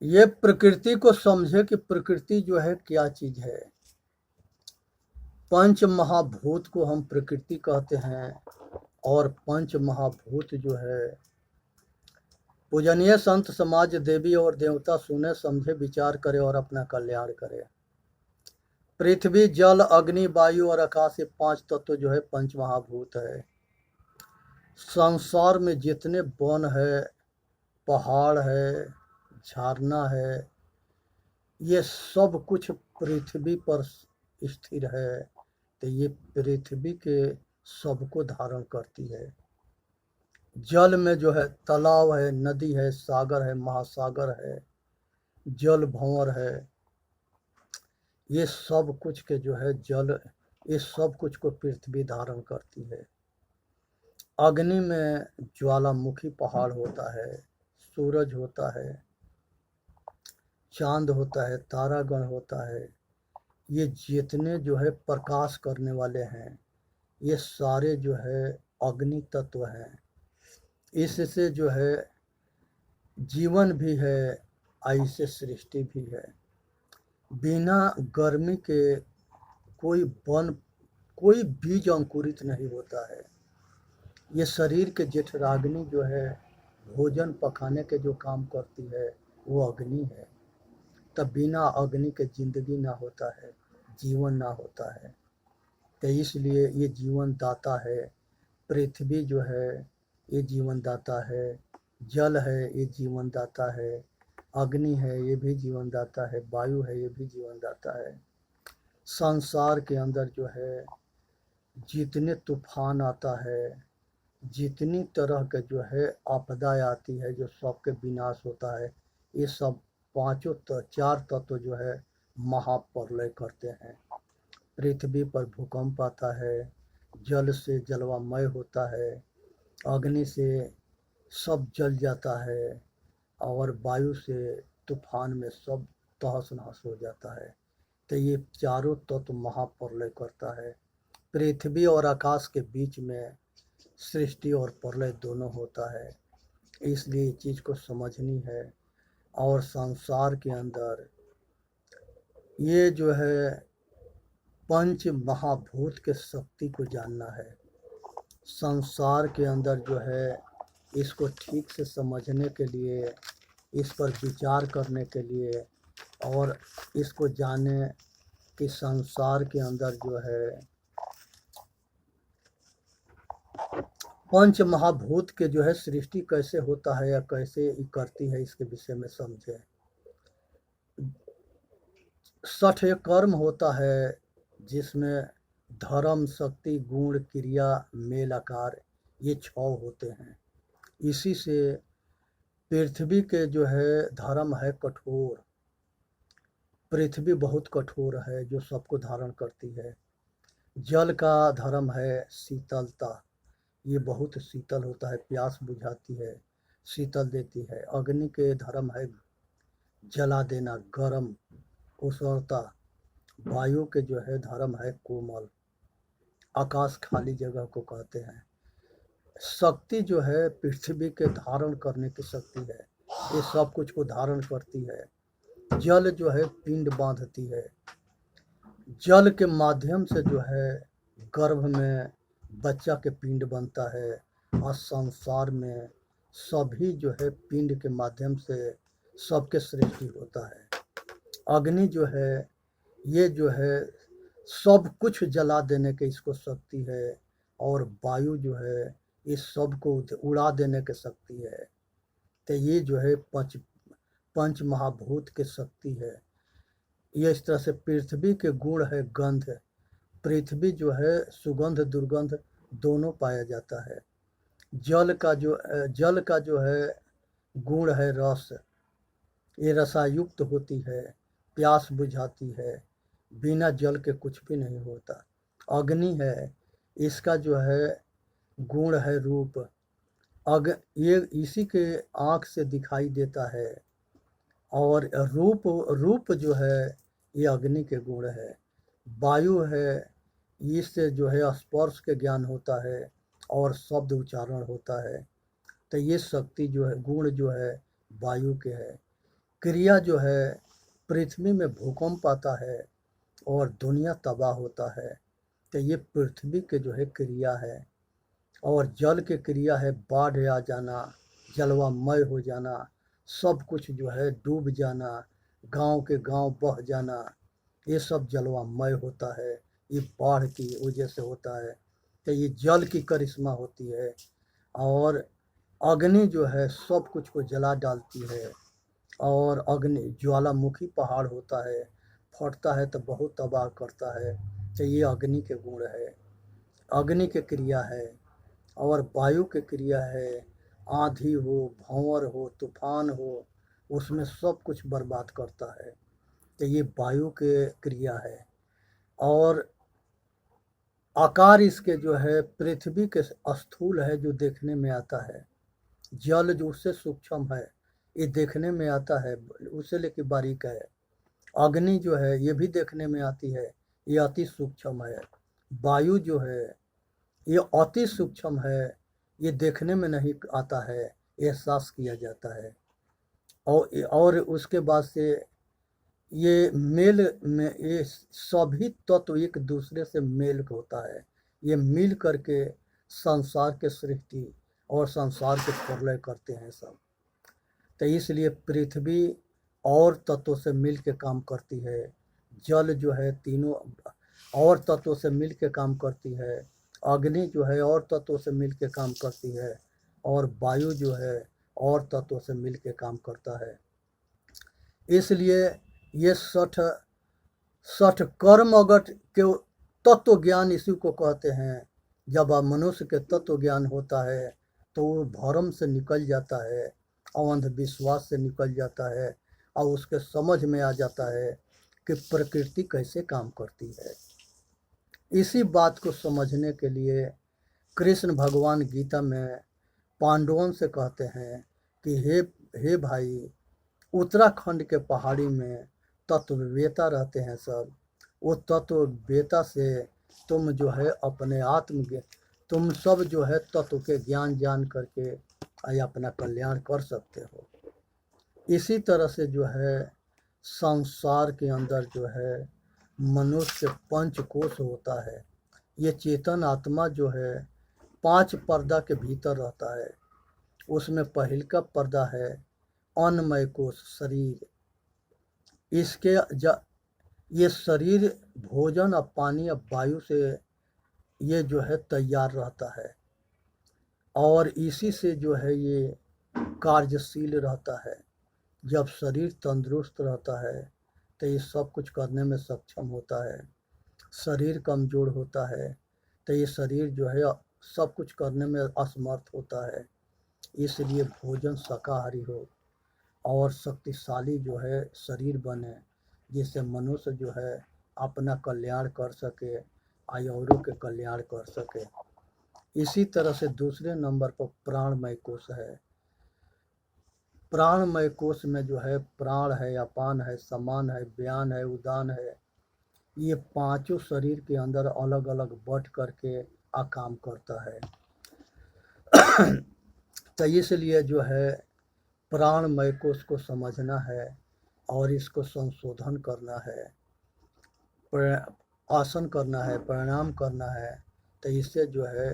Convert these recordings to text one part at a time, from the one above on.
ये प्रकृति को समझे कि प्रकृति जो है क्या चीज है। पंच महाभूत को हम प्रकृति कहते हैं और पंच महाभूत जो है पूजनीय संत समाज देवी और देवता सुने समझे विचार करे और अपना कल्याण करे। पृथ्वी जल अग्नि वायु और आकाश, ये पांच तत्व जो है पंच महाभूत है। संसार में जितने वन है, पहाड़ है, झरना है, ये सब कुछ पृथ्वी पर स्थिर है। तो ये पृथ्वी के सबको धारण करती है। जल में जो है तालाब है, नदी है, सागर है, महासागर है, जल भंवर है, ये सब कुछ के जो है जल, ये सब कुछ को पृथ्वी धारण करती है। अग्नि में ज्वालामुखी पहाड़ होता है, सूरज होता है, चांद होता है, तारागण होता है। ये जितने जो है प्रकाश करने वाले हैं, ये सारे जो है अग्नि तत्व हैं। इससे जो है जीवन भी है, ऐसे सृष्टि भी है। बिना गर्मी के कोई बीज अंकुरित नहीं होता है। ये शरीर के जेठराग्नि जो है भोजन पकाने के जो काम करती है वो अग्नि है। तब बिना अग्नि के जिंदगी ना होता है, जीवन ना होता है। तो इसलिए ये जीवन दाता है। पृथ्वी जो है ये जीवन दाता है, जल है ये जीवन दाता है, अग्नि है ये भी जीवन दाता है, वायु है ये भी जीवन दाता है। संसार के अंदर जो है जितने तूफान आता है, जितनी तरह के जो है आपदाएं आती है, जो सबके विनाश होता है, ये सब पांचों चार तत्व जो है महाप्रलय करते हैं। पृथ्वी पर भूकंप आता है, जल से जलवामय होता है, अग्नि से सब जल जाता है, और वायु से तूफान में सब तहस नहस हो जाता है। तो ये चारों तत्व महाप्रलय करता है। पृथ्वी और आकाश के बीच में सृष्टि और प्रलय दोनों होता है। इसलिए चीज़ को समझनी है और संसार के अंदर ये जो है पंच महाभूत के शक्ति को जानना है। संसार के अंदर जो है इसको ठीक से समझने के लिए, इस पर विचार करने के लिए और इसको जाने कि संसार के अंदर जो है पंच महाभूत के जो है सृष्टि कैसे होता है या कैसे करती है, इसके विषय में समझे। 60 कर्म होता है जिसमें धर्म, शक्ति, गुण, क्रिया, मेल, आकार, ये 6 होते हैं। इसी से पृथ्वी के जो है धर्म है कठोर। पृथ्वी बहुत कठोर है जो सबको धारण करती है। जल का धर्म है शीतलता, ये बहुत शीतल होता है, प्यास बुझाती है, शीतल देती है। अग्नि के धर्म है जला देना, गरम, उष्णता। वायु के जो है धर्म है कोमल, आकाश खाली जगह को कहते हैं। शक्ति जो है पृथ्वी के धारण करने की शक्ति है, ये सब कुछ को धारण करती है। जल जो है पिंड बांधती है, जल के माध्यम से जो है गर्भ में बच्चा के पिंड बनता है और संसार में सभी जो है पिंड के माध्यम से सबके सृष्टि होता है। अग्नि जो है ये जो है सब कुछ जला देने की इसको शक्ति है, और वायु जो है इस सब को उड़ा देने की शक्ति है। तो ये जो है पंच महाभूत की शक्ति है। ये इस तरह से पृथ्वी के गुण है गंध। पृथ्वी जो है सुगंध दुर्गंध दोनों पाया जाता है। जल का जो है गुण है रस, ये रसायुक्त होती है, प्यास बुझाती है, बिना जल के कुछ भी नहीं होता। अग्नि है, इसका जो है गुण है रूप। ये इसी के आँख से दिखाई देता है, और रूप जो है ये अग्नि के गुण है। वायु है, इससे जो है स्पर्श के ज्ञान होता है और शब्द उच्चारण होता है। तो ये शक्ति जो है गुण जो है वायु के है। क्रिया जो है पृथ्वी में भूकंप आता है और दुनिया तबाह होता है, तो ये पृथ्वी के जो है क्रिया है। और जल की क्रिया है बाढ़ आ जाना, जलवामय हो जाना, सब कुछ जो है डूब जाना, गांव के गांव बह जाना, ये सब जलवामय होता है। ये बाढ़ की वजह से होता है, तो ये जल की करिश्मा होती है। और अग्नि जो है सब कुछ को जला डालती है। और अग्नि ज्वालामुखी पहाड़ होता है, फटता है तो बहुत तबाह करता है, तो ये अग्नि के गुण है, अग्नि की क्रिया है। और वायु की क्रिया है, आंधी हो, भंवर हो, तूफान हो, उसमें सब कुछ बर्बाद करता है, तो ये वायु के क्रिया है। और आकार इसके जो है पृथ्वी के स्थूल है जो देखने में आता है, जल जो उससे सूक्ष्म है ये देखने में आता है, उससे लेके बारीक है। अग्नि जो है ये भी देखने में आती है, ये अति सूक्ष्म है। वायु जो है ये अति सूक्ष्म है, ये देखने में नहीं आता है, एहसास किया जाता है। और उसके बाद से ये मेल में ये सभी तत्व एक दूसरे से मेल होता है, ये मिल करके संसार के सृष्टि और संसार के प्रलय करते हैं सब। तो इसलिए पृथ्वी और तत्वों से मिल के काम करती है, जल जो है तीनों और तत्वों से मिल के काम करती है, अग्नि जो है और तत्वों से मिल के काम करती है, और वायु जो है और तत्वों से मिल के काम करता है। इसलिए ये सठ कर्म अगर के तत्व ज्ञान इसी को कहते हैं। जब मनुष्य के तत्व ज्ञान होता है तो वो भरम से निकल जाता है, अंधविश्वास से निकल जाता है, और उसके समझ में आ जाता है कि प्रकृति कैसे काम करती है। इसी बात को समझने के लिए कृष्ण भगवान गीता में पांडवों से कहते हैं कि हे भाई, उत्तराखंड के पहाड़ी में तत्ववेता रहते हैं सब, वो तत्ववेता से तुम जो है अपने तुम सब जो है तत्व के ज्ञान जान करके अपना कल्याण कर सकते हो। इसी तरह से जो है संसार के अंदर जो है मनुष्य पंचकोश होता है। ये चेतन आत्मा जो है 5 पर्दा के भीतर रहता है। उसमें पहल का पर्दा है अन्नमय कोश, शरीर। इसके ये शरीर भोजन और पानी और वायु से ये जो है तैयार रहता है, और इसी से जो है ये कार्यशील रहता है। जब शरीर तंदुरुस्त रहता है तो ये सब कुछ करने में सक्षम होता है। शरीर कमज़ोर होता है तो ये शरीर जो है सब कुछ करने में असमर्थ होता है। इसलिए भोजन शाकाहारी हो और शक्तिशाली जो है शरीर बने, जिससे मनुष्य जो है अपना कल्याण कर सके, औरों के कल्याण कर सके। इसी तरह से दूसरे नंबर पर प्राणमय कोश है। प्राणमय कोश में जो है प्राण है, अपान है, समान है, व्यान है, उदान है, ये पांचों शरीर के अंदर अलग अलग बट करके काम करता है। तो इसलिए जो है प्राणमय कोश को समझना है और इसको संशोधन करना है, आसन करना है, प्राणायाम करना है, तो इससे जो है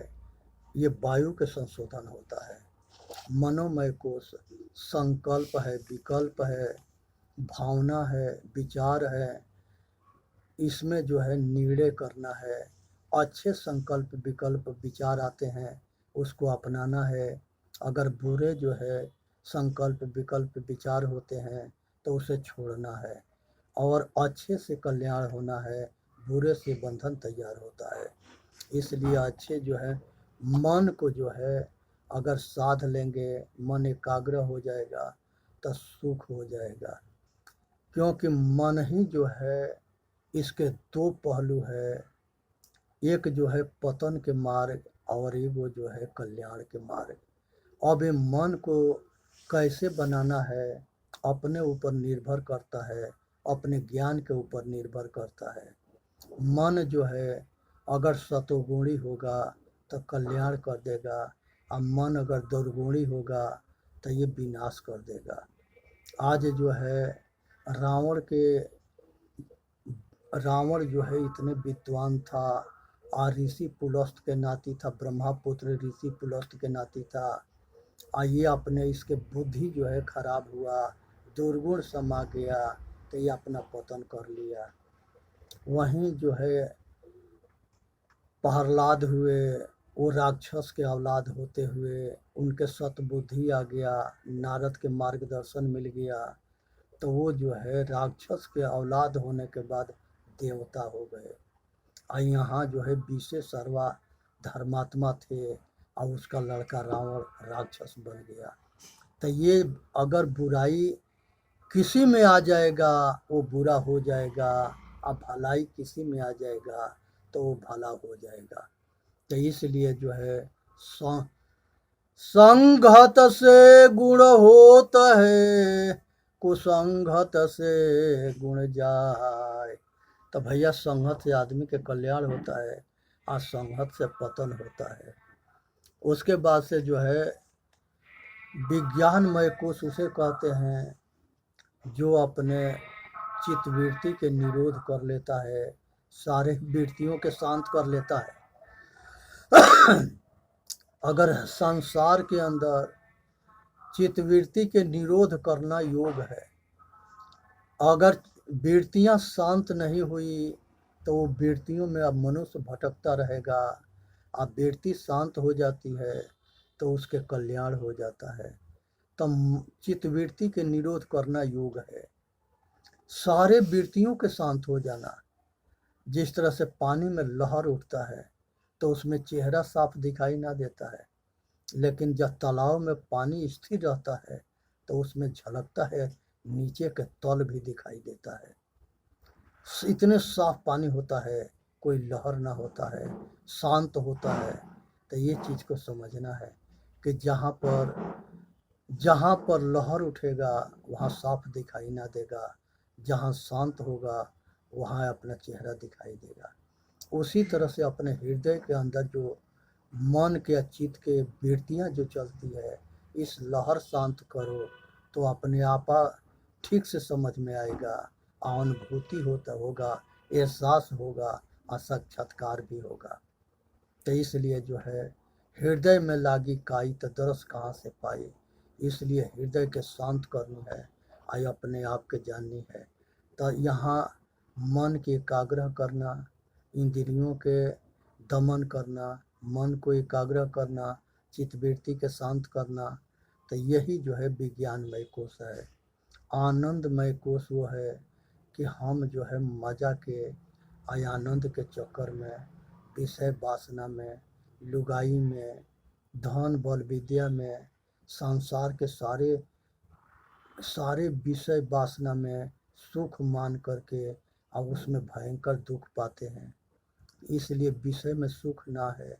ये वायु के संशोधन होता है। मनोमय कोश संकल्प है, विकल्प है, भावना है, विचार है, इसमें जो है निर्णय करना है। अच्छे संकल्प विकल्प विचार आते हैं उसको अपनाना है, अगर बुरे जो है संकल्प विकल्प विचार होते हैं तो उसे छोड़ना है, और अच्छे से कल्याण होना है, बुरे से बंधन तैयार होता है। इसलिए अच्छे जो है मन को जो है अगर साध लेंगे, मन एकाग्र हो जाएगा तो सुख हो जाएगा। क्योंकि मन ही जो है इसके 2 पहलू है, एक जो है पतन के मार्ग और एक वो जो है कल्याण के मार्ग। अब ये मन को कैसे बनाना है अपने ऊपर निर्भर करता है, अपने ज्ञान के ऊपर निर्भर करता है। मन जो है अगर सतोगुणी होगा तो कल्याण कर देगा, और मन अगर दुर्गुणी होगा तो ये विनाश कर देगा। आज जो है रावण के रावण जो है इतने विद्वान था, और ऋषि पुलस्त के नाती था, ब्रह्मापुत्र ऋषि पुलस्त के नाती था। ये अपने इसके बुद्धि जो है खराब हुआ, दुर्गुण समा गया, तो ये अपना पतन कर लिया। वहीं जो है प्रहलाद हुए, वो राक्षस के औलाद होते हुए उनके सतबुद्धि आ गया, नारद के मार्गदर्शन मिल गया, तो वो जो है राक्षस के औलाद होने के बाद देवता हो गए। और यहाँ जो है विशे सर्वा धर्मात्मा थे, और उसका लड़का रावण राक्षस बन गया। तो ये अगर बुराई किसी में आ जाएगा वो बुरा हो जाएगा, और भलाई किसी में आ जाएगा तो वो भला हो जाएगा। तो इसलिए जो है संगत से गुण होता है, कुसंगत से गुण जाए। तो भैया संगत से आदमी के कल्याण होता है, और संगत से पतन होता है। उसके बाद से जो है विज्ञानमय कोश उसे कहते हैं जो अपने चित्तवृत्ति के निरोध कर लेता है, सारे वृत्तियों के शांत कर लेता है। अगर संसार के अंदर चित्तवृत्ति के निरोध करना योग है, अगर वृत्तियां शांत नहीं हुई तो वो वृत्तियों में अब मनुष्य भटकता रहेगा। अब वृत्ति शांत हो जाती है तो उसके कल्याण हो जाता है। तो चित्तवृत्ति के निरोध करना योग है, सारे वृत्तियों के शांत हो जाना। जिस तरह से पानी में लहर उठता है तो उसमें चेहरा साफ दिखाई ना देता है, लेकिन जब तालाब में पानी स्थिर रहता है तो उसमें झलकता है, नीचे के तल भी दिखाई देता है। इतने साफ पानी होता है, कोई लहर ना होता है, शांत होता है। तो ये चीज़ को समझना है कि जहाँ पर लहर उठेगा वहाँ साफ दिखाई ना देगा, जहाँ शांत होगा वहाँ अपना चेहरा दिखाई देगा। उसी तरह से अपने हृदय के अंदर जो मन के चित्त के वृत्तियाँ जो चलती है, इस लहर शांत करो तो अपने आप ठीक से समझ में आएगा, अनुभूति होगा, एहसास होगा, और साक्षात्कार भी होगा। तो इसलिए जो है हृदय में लागी काई तो दरस कहाँ से पाई, इसलिए हृदय के शांत करनी है, आई अपने आप के जाननी है। तो यहाँ मन के एकाग्र करना, इंद्रियों के दमन करना, मन को एकाग्र करना, चित्तवृत्ति के शांत करना, तो यही जो है विज्ञानमय कोश है। आनंदमय कोश वो है कि हम जो है मजा के आनंद के चक्कर में, विषय वासना में, लुगाई में, धन बल विद्या में, संसार के सारे विषय वासना में सुख मान करके अब उसमें भयंकर दुख पाते हैं। इसलिए विषय में सुख ना है,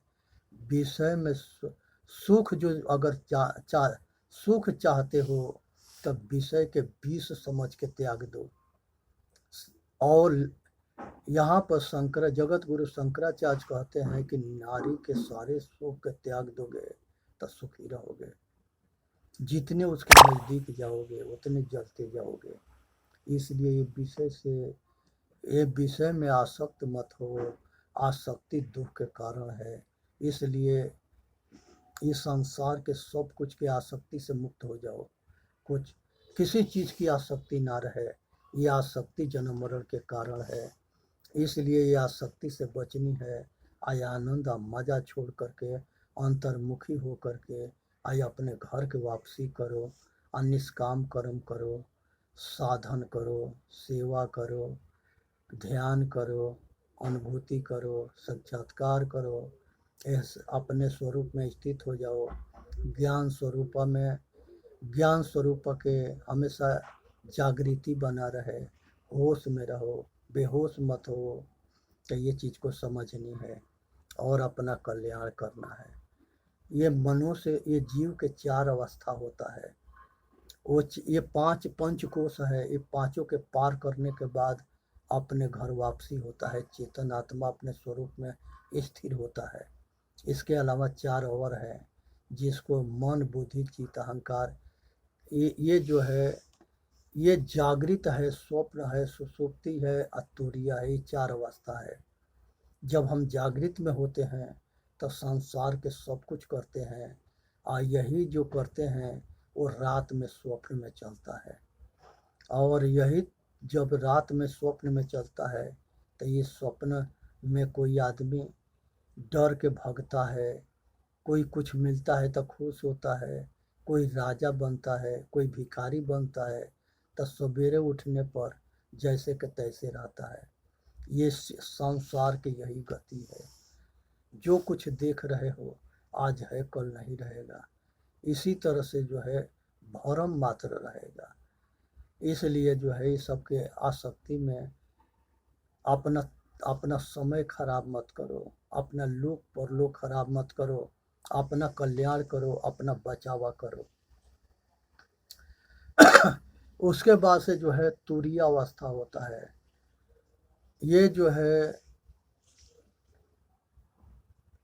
विषय में सुख जो अगर सुख चाहते हो तब विषय के विष समझ के त्याग दो। और यहाँ पर जगत गुरु शंकराचार्य कहते हैं कि नारी के सारे सुख के त्याग दोगे तो सुखी रहोगे, जितने उसके नज़दीक जाओगे उतने जलते जाओगे। इसलिए ये विषय में आसक्त मत हो, आसक्ति दुख के कारण है। इसलिए इस संसार के सब कुछ की आसक्ति से मुक्त हो जाओ, कुछ किसी चीज़ की आसक्ति ना रहे। ये आसक्ति जन्म मरण के कारण है, इसलिए ये आसक्ति से बचनी है। आनंद मजा छोड़ करके अंतर्मुखी हो करके अपने घर के वापसी करो, निष्काम कर्म करो, साधन करो, सेवा करो, ध्यान करो, अनुभूति करो, साक्षात्कार करो, अपने स्वरूप में स्थित हो जाओ। ज्ञान स्वरूप के हमेशा जागृति बना रहे, होश में रहो, बेहोश मत हो। तो ये चीज़ को समझनी है और अपना कल्याण करना है। ये मनुष्य, ये जीव के 4 अवस्था होता है। ये 5 पंचकोश है, ये पांचों के पार करने के बाद अपने घर वापसी होता है, चेतन आत्मा अपने स्वरूप में स्थिर होता है। इसके अलावा 4 और है जिसको मन बुद्धि चित्त अहंकार, ये जो है ये जागृत है, स्वप्न है, सुषुप्ति है, तुरीय है। ये 4 अवस्था है। जब हम जागृत में होते हैं तो संसार के सब कुछ करते हैं, और यही जो करते हैं वो रात में स्वप्न में चलता है। और यही जब रात में स्वप्न में चलता है तो ये स्वप्न में कोई आदमी डर के भागता है, कोई कुछ मिलता है तो खुश होता है, कोई राजा बनता है, कोई भिखारी बनता है, तो सवेरे उठने पर जैसे के तैसे रहता है। ये संसार की यही गति है। जो कुछ देख रहे हो आज है कल नहीं रहेगा। इसी तरह से जो है भरम मात्र रहेगा। इसलिए जो है इस सबके आसक्ति में अपना अपना समय खराब मत करो, अपना लोक परलोक खराब मत करो, अपना कल्याण करो, अपना बचावा करो। उसके बाद से जो है तुरीय अवस्था होता है। ये जो है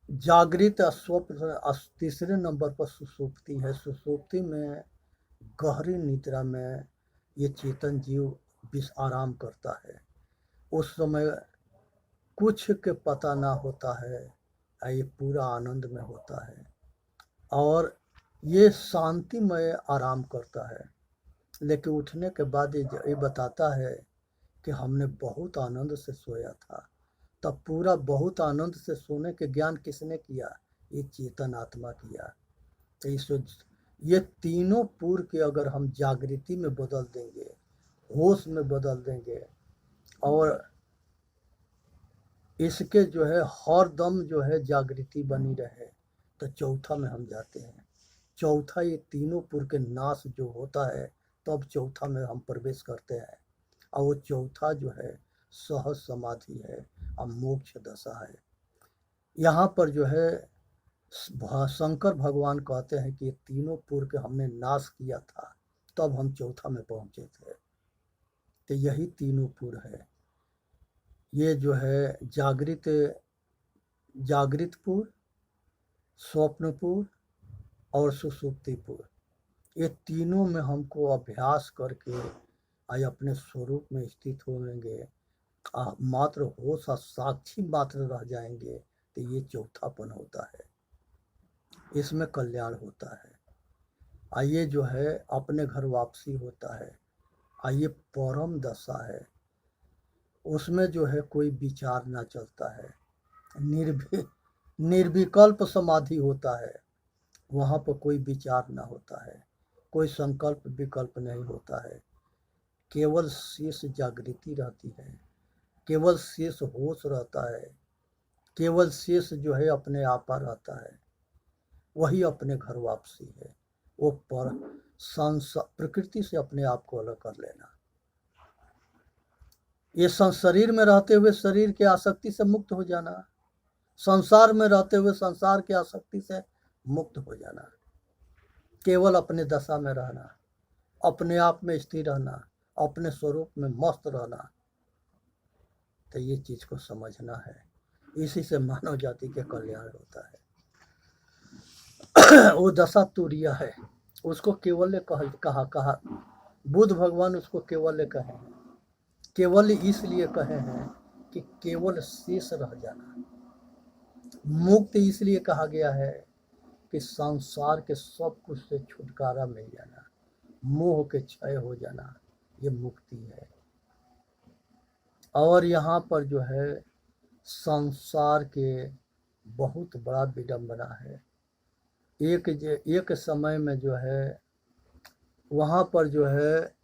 जागृत स्वप्न। तीसरे नंबर पर सुषुप्ति है। सुषुप्ति में गहरी निद्रा में ये चेतन जीव आराम करता है। उस समय कुछ के पता ना होता है, ये पूरा आनंद में होता है और ये शांतिमय आराम करता है। लेकिन उठने के बाद ये बताता है कि हमने बहुत आनंद से सोया था। तब पूरा बहुत आनंद से सोने के ज्ञान किसने किया? ये चेतन आत्मा किया। तो ये तीनों पूर्व के अगर हम जागृति में बदल देंगे, होश में बदल देंगे और इसके जो है हर दम जो है जागृति बनी रहे, तो चौथा में हम जाते हैं। चौथा ये तीनों पुर के नाश जो होता है तब चौथा में हम प्रवेश करते हैं, और वो चौथा जो है सहज समाधि है और मोक्ष दशा है। यहाँ पर जो है शंकर भगवान कहते हैं कि ये तीनों पुर के हमने नाश किया था तब हम चौथा में पहुंचे थे। तो यही तीनों पुर है। ये जो है जागृतपुर, स्वप्नपुर और सुषुप्तिपुर, ये तीनों में हमको अभ्यास करके आज अपने स्वरूप में स्थित होंगे, मात्र होश और साक्षी मात्र रह जाएंगे, तो ये चौथापन होता है। इसमें कल्याण होता है। आइए जो है अपने घर वापसी होता है। आइए परम दशा है, उसमें जो है कोई विचार ना चलता है, निर्विकल्प समाधि होता है। वहाँ पर कोई विचार ना होता है, कोई संकल्प विकल्प नहीं होता है, केवल शेष जागृति रहती है, केवल शेष होश रहता है, केवल शेष जो है अपने आपा रहता है। वही अपने घर वापसी है। वो पर प्रकृति से अपने आप को अलग कर लेना। ये शरीर में रहते हुए शरीर की आसक्ति से मुक्त हो जाना, संसार में रहते हुए संसार की आसक्ति से मुक्त हो जाना, केवल अपने दशा में रहना, अपने आप में स्थिर रहना, अपने स्वरूप में मस्त रहना। तो ये चीज को समझना है। इसी से मानव जाति के कल्याण होता है। वो दशा तुरीय है, उसको केवल कहा बुद्ध भगवान उसको केवल कहे हैं। केवल इसलिए कहे हैं कि केवल शेष रह जाना। मुक्त इसलिए कहा गया है कि संसार के सब कुछ से छुटकारा मिल जाना, मोह के क्षय हो जाना, ये मुक्ति है। और यहाँ पर जो है संसार के बहुत बड़ा विडंबना है। एक समय में जो है वहाँ पर जो है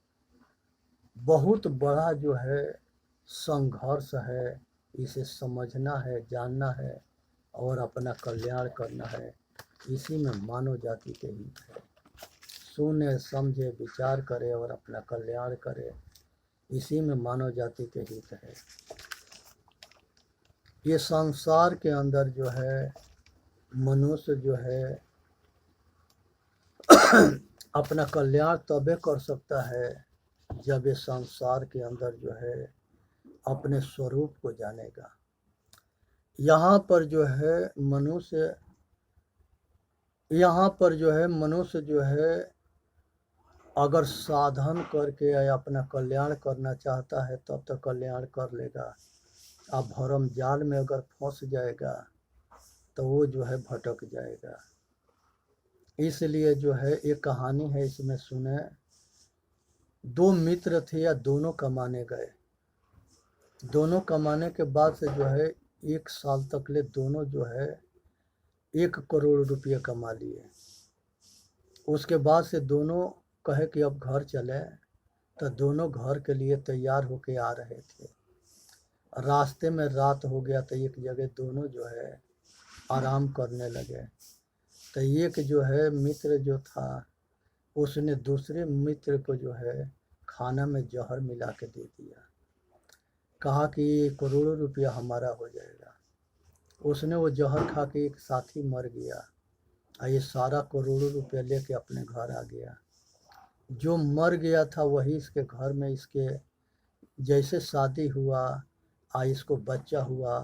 बहुत बड़ा जो है संघर्ष है। इसे समझना है, जानना है और अपना कल्याण करना है। इसी में मानव जाति के हित है। सुने, समझे, विचार करे और अपना कल्याण करे, इसी में मानव जाति के हित है। ये संसार के अंदर जो है मनुष्य जो है अपना कल्याण तबे कर सकता है जब ये संसार के अंदर जो है अपने स्वरूप को जानेगा। यहाँ पर जो है मनुष्य जो है अगर साधन करके या अपना कल्याण करना चाहता है तब तो कल्याण कर लेगा। अब भरम जाल में अगर फंस जाएगा तो वो जो है भटक जाएगा। इसलिए जो है एक कहानी है, इसमें सुने। दो मित्र थे या दोनों कमाने गए। दोनों कमाने के बाद से जो है 1 साल तक ले दोनों जो है 1 करोड़ रुपये कमा लिए। उसके बाद से दोनों कहे कि अब घर चले, तो दोनों घर के लिए तैयार होके आ रहे थे। रास्ते में रात हो गया तो एक जगह दोनों जो है आराम करने लगे। तो एक जो है मित्र जो था उसने दूसरे मित्र को जो है खाना में जहर मिला के दे दिया। कहा कि 1 करोड़ रुपया हमारा हो जाएगा। उसने वो जहर खा के एक साथी मर गया और ये सारा करोड़ों रुपया लेके अपने घर आ गया। जो मर गया था वही इसके घर में, इसके जैसे शादी हुआ आ इसको बच्चा हुआ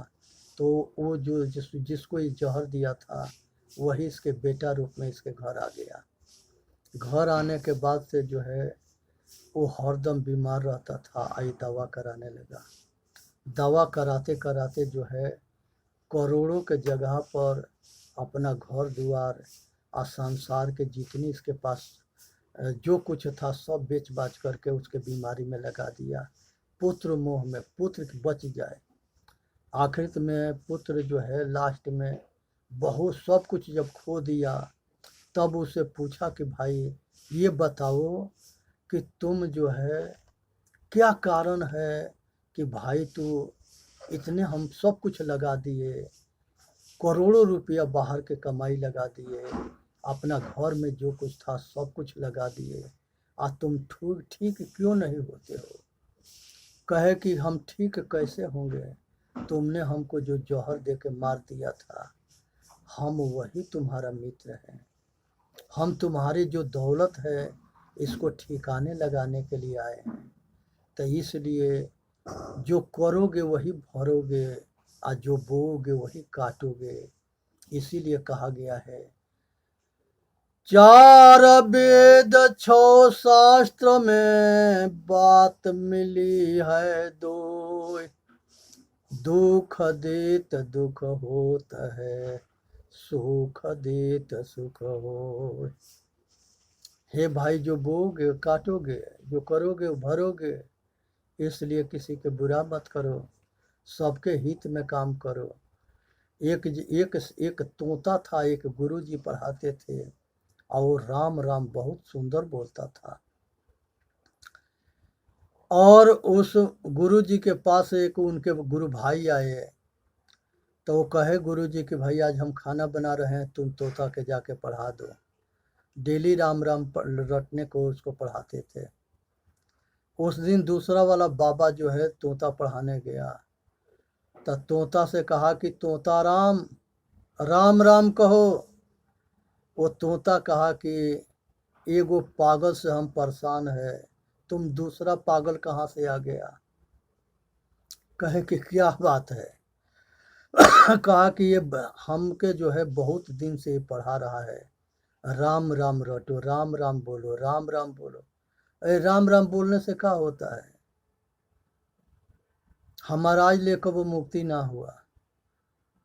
तो वो जो जिसको ये जहर दिया था वही इसके बेटा रूप में इसके घर आ गया। घर आने के बाद से जो है वो हरदम बीमार रहता था। आई दवा कराने लगा। दवा कराते कराते जो है करोड़ों के जगह पर अपना घर द्वार और संसार के जितनी इसके पास जो कुछ था सब बेच बाच करके उसके बीमारी में लगा दिया। पुत्र मोह में, पुत्र बच जाए। आखिर में पुत्र जो है लास्ट में बहुत सब कुछ जब खो दिया तब उसे पूछा कि भाई ये बताओ कि तुम जो है क्या कारण है कि भाई तू इतने हम सब कुछ लगा दिए, करोड़ों रुपया बाहर के कमाई लगा दिए, अपना घर में जो कुछ था सब कुछ लगा दिए, और तुम ठीक क्यों नहीं होते हो? कहे कि हम ठीक कैसे होंगे, तुमने हमको जो जौहर दे के मार दिया था, हम वही तुम्हारा मित्र हैं। हम तुम्हारी जो दौलत है इसको ठिकाने लगाने के लिए आए हैं। तो इसलिए जो करोगे वही भरोगे और जो बोओगे वही काटोगे। इसीलिए कहा गया है 4 वेद 6 शास्त्र में बात मिली है दो, दुख देत दुख होत है, सुख देत सुख हो। हे भाई, जो बोओगे काटोगे, जो करोगे भरोगे। इसलिए किसी के बुरा मत करो, सबके हित में काम करो। एक तोता था, एक गुरुजी पढ़ाते थे और वो राम राम बहुत सुंदर बोलता था। और उस गुरुजी के पास एक उनके गुरु भाई आए तो वो कहे गुरुजी कि भाई आज हम खाना बना रहे हैं, तुम तोता के जाके पढ़ा दो। डेली राम राम रटने को उसको पढ़ाते थे। उस दिन दूसरा वाला बाबा जो है तोता पढ़ाने गया तो तोता से कहा कि तोता राम राम राम कहो। वो तोता कहा कि एगो पागल से हम परेशान है, तुम दूसरा पागल कहाँ से आ गया? कहे कि क्या बात है? कहा कि ये हमके जो है बहुत दिन से पढ़ा रहा है, राम राम रटो, राम राम बोलो, राम राम बोलो। अरे राम राम बोलने से क्या होता है? हमारा आज लेकर वो मुक्ति ना हुआ।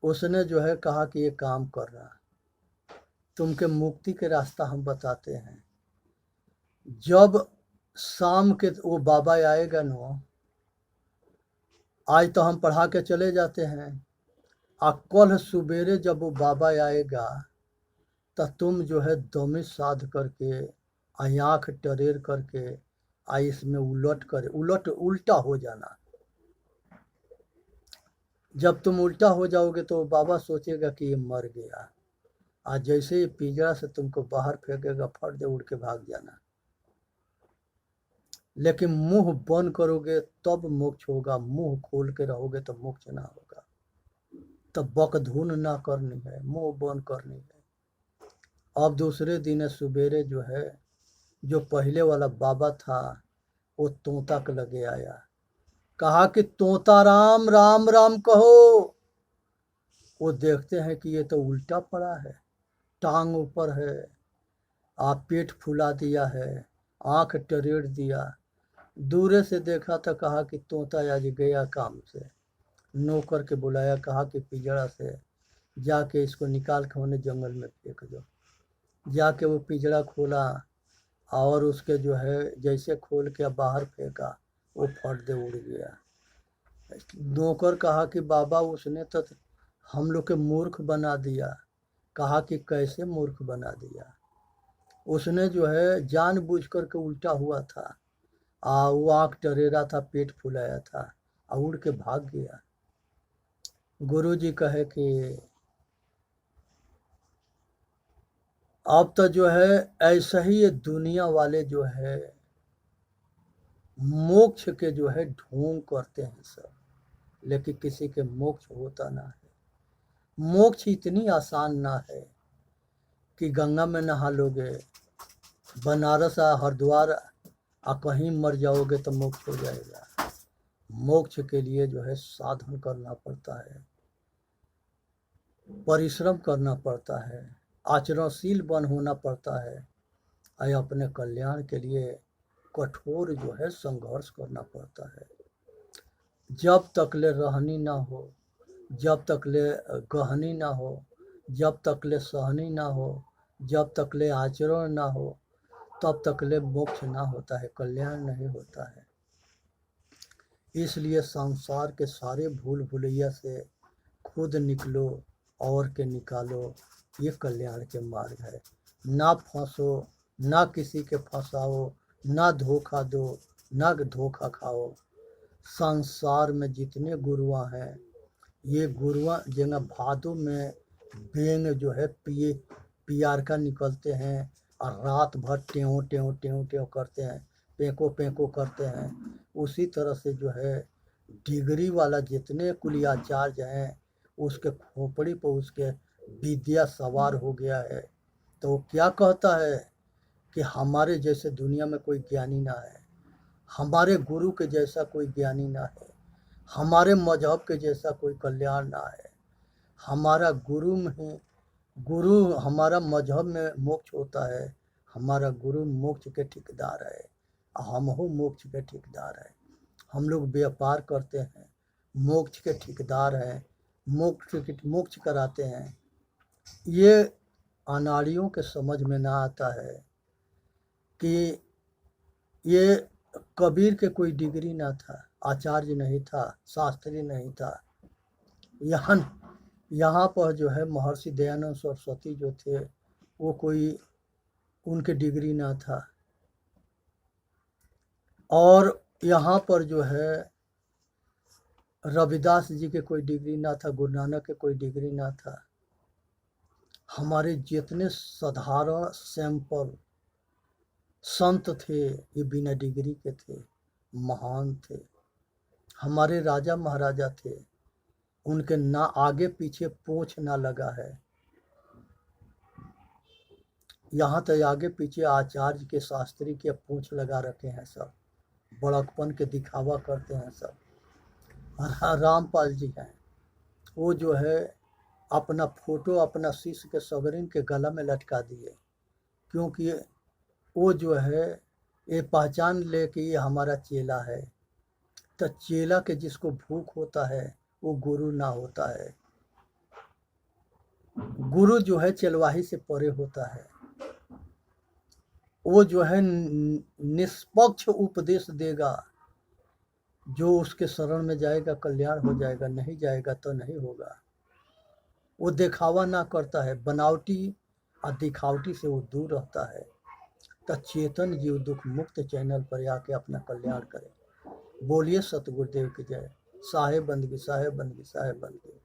उसने जो है कहा कि ये काम कर रहा, तुमके मुक्ति के रास्ता हम बताते हैं। जब शाम के वो बाबा आएगा नो, आज तो हम पढ़ा के चले जाते हैं, और कल सुबेरे जब वो बाबा आएगा तो तुम जो है दमे साध करके आँख टरेर करके इसमें उल्टा हो जाना। जब तुम उल्टा हो जाओगे तो बाबा सोचेगा कि ये मर गया, आज जैसे ही पिंजरा से तुमको बाहर फेंकेगा फट दे उड़ के भाग जाना। लेकिन मुंह बंद करोगे तब मोक्ष होगा, मुंह खोल के रहोगे तो मोक्ष ना होगा। तब बकधुन ना करनी है, मुंह बंद करनी है। अब दूसरे दिन सुबेरे जो है जो पहले वाला बाबा था वो तोता के लगे आया, कहा कि तोता राम राम राम कहो। वो देखते हैं कि ये तो उल्टा पड़ा है, टांग ऊपर है, आप पेट फुला दिया है, आंख टरेड़ दिया। दूरे से देखा तो कहा कि तोता आज गया काम से। नौकर के बुलाया, कहा कि पिंजड़ा से जाके इसको निकाल के उन्हें जंगल में फेंक दो। जाके वो पिंजड़ा खोला और उसके जो है जैसे खोल के बाहर फेंका, वो फट दे उड़ गया। नौकर कहा कि बाबा उसने तो हम लोग के मूर्ख बना दिया। कहा कि कैसे मूर्ख बना दिया? उसने जो है जानबूझ कर के उल्टा हुआ था, वो आँख टरेरा था, पेट फुलाया था, उड़ के भाग गया। गुरुजी कहे कि अब तो जो है ऐसा ही ये दुनिया वाले जो है मोक्ष के जो है ढोंग करते हैं सब, लेकिन किसी के मोक्ष होता ना है। मोक्ष इतनी आसान ना है कि गंगा में नहा लोगे, बनारस हरिद्वार कहीं मर जाओगे तो मोक्ष हो जाएगा। मोक्ष के लिए जो है साधन करना पड़ता है, परिश्रम करना पड़ता है, आचरणशील बन होना पड़ता है, और अपने कल्याण के लिए कठोर जो है संघर्ष करना पड़ता है। जब तक ले रहनी ना हो, जब तक ले गहनी ना हो, जब तक ले सहनी ना हो, जब तक ले आचरण ना हो, तब तक ले मोक्ष ना होता है, कल्याण नहीं होता है। इसलिए संसार के सारे भूल भुलैया से खुद निकलो और के निकालो, ये कल्याण के मार्ग है। ना फंसो, ना किसी के फंसाओ, ना धोखा दो, ना धोखा खाओ। संसार में जितने गुरुआ हैं, ये गुरुआ जगह भादों में बेंग जो है पियार का निकलते हैं और रात भर टेव टेव टेव टेव करते हैं, पेंको पेंको करते हैं। उसी तरह से जो है डिग्री वाला जितने कुलियाचार्य हैं, उसके खोपड़ी पर उसके विद्या सवार हो गया है। तो वो क्या कहता है कि हमारे जैसे दुनिया में कोई ज्ञानी ना है, हमारे गुरु के जैसा कोई ज्ञानी ना है, हमारे मजहब के जैसा कोई कल्याण ना है। हमारा गुरु हमारा मजहब में मोक्ष होता है, हमारा गुरु मोक्ष के ठेकेदार है, हम हो मोक्ष के ठेकेदार है। हम लोग व्यापार करते हैं, मोक्ष के ठेकेदार हैं, मोक्ष कराते हैं। ये अनाड़ियों के समझ में ना आता है कि ये कबीर के कोई डिग्री ना था, आचार्य नहीं था, शास्त्री नहीं था। यहाँ पर जो है महर्षि दयानंद सरस्वती जो थे, वो कोई उनके डिग्री ना था। और यहाँ पर जो है रविदास जी के कोई डिग्री ना था, गुरु नानक के कोई डिग्री ना था। हमारे जितने साधारण सैंपल संत थे, ये बिना डिग्री के थे, महान थे। हमारे राजा महाराजा थे, उनके ना आगे पीछे पोंछ ना लगा है। यहाँ तो आगे पीछे आचार्य के शास्त्री के पोंछ लगा रखे हैं सब, बड़कपन के दिखावा करते हैं सब। रामपाल जी हैं, वो जो है अपना फोटो अपना शिष्य के सगरिन के गला में लटका दिए, क्योंकि वो जो है ये पहचान ले कि ये हमारा चेला है। तो चेला के जिसको भूख होता है वो गुरु ना होता है। गुरु जो है चलवाही से परे होता है, वो जो है निष्पक्ष उपदेश देगा। जो उसके शरण में जाएगा कल्याण हो जाएगा, नहीं जाएगा तो नहीं होगा। वो दिखावा ना करता है, बनावटी और दिखावटी से वो दूर रहता है। तो चेतन जीव दुख मुक्त चैनल पर आके अपना कल्याण करे। बोलिए सतगुरुदेव की जय। साहेब बंदगी, साहेब बंदगी, साहेब बंदगी।